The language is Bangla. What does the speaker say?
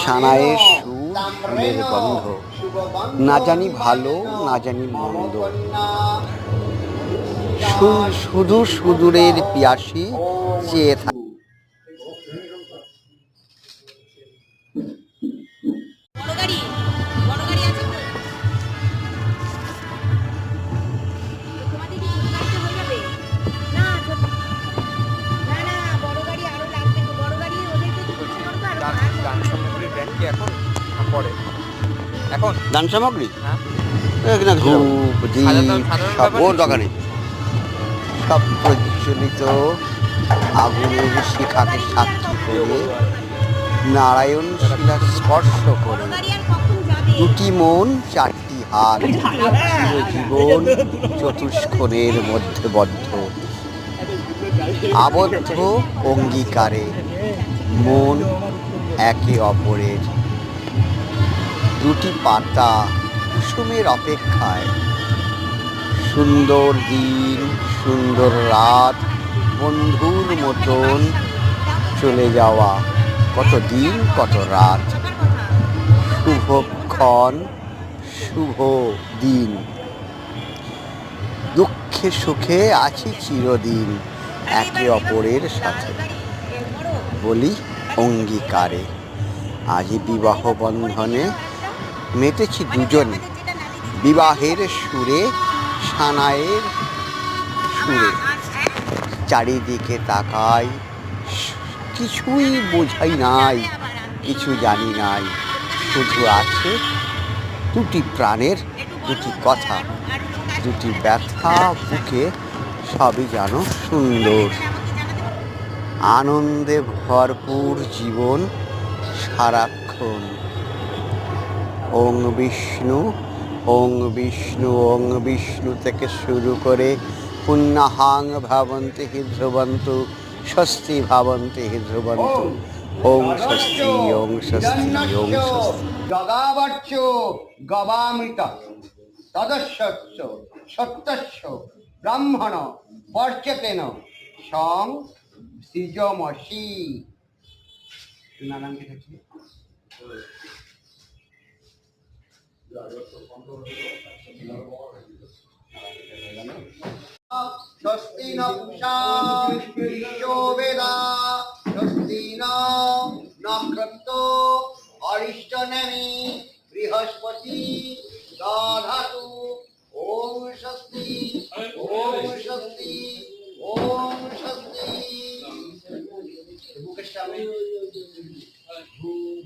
সানায়ের সুর ফুলের গন্ধ, না জানি ভালো না জানি মন্দ, শুধু সুদূরের পিয়াসী চেয়ে থাকে। দান সামগ্রী ধূপ দীপ সব ওর দোকানে সব প্রজ্বলিত আগুনের শিখাকে সাক্ষী করে নারায়ণ শিলা স্পর্শ করে দুটি মন চারটি হাত চিরজীবন চতুষ্কোণের মধ্যে বদ্ধ আবদ্ধ অঙ্গীকারে মন একে অপরের দুটি পাতা কুসুমের অপেক্ষায়। সুন্দর দিন সুন্দর রাত বন্ধুর মতন চলে যাওয়া, কত দিন কত রাত, শুভক্ষণ শুভ দিন, দুঃখে সুখে আছি চিরদিন একে অপরের সাথে বলি অঙ্গীকারে। আজই বিবাহ বন্ধনে মেতেছি দুজনে, বিবাহের সুরে সানায়ের সুরে। চারিদিকে তাকাই, কিছুই বোঝাই নাই, কিছু জানি নাই, শুধু আছে দুটি প্রাণের দুটি কথা, দুটি ব্যথা বুকে, সবই যেন সুন্দর। আনন্দে ভরপুর জীবন সারাক্ষণ। ওং বিষ্ণু ওং বিষ্ণু ওং বিষ্ণু থেকে শুরু করে পুণ্যাহাং ভাবন্তি হি ধ্রুবন্তু স্বস্তি ভাবন্তি হি ধ্রুবন্তু। ওং স্বস্তি ওং স্বস্তি ওং স্বস্তি। জগাবর্চ গবামৃত তদস্য সত্যস্য ব্রাহ্মণ বর্চতেন সং সৃজমসি। নানানকে দেখি স্বস্তি ন পুষা বিশ্বো বেদা স্বস্তি ন নক্ষত্র অরিষ্টনেমি বৃহস্পতি দধাতু। ওম স্বস্তি ওম স্বস্তি ওম স্বস্তি। মুখের সামনে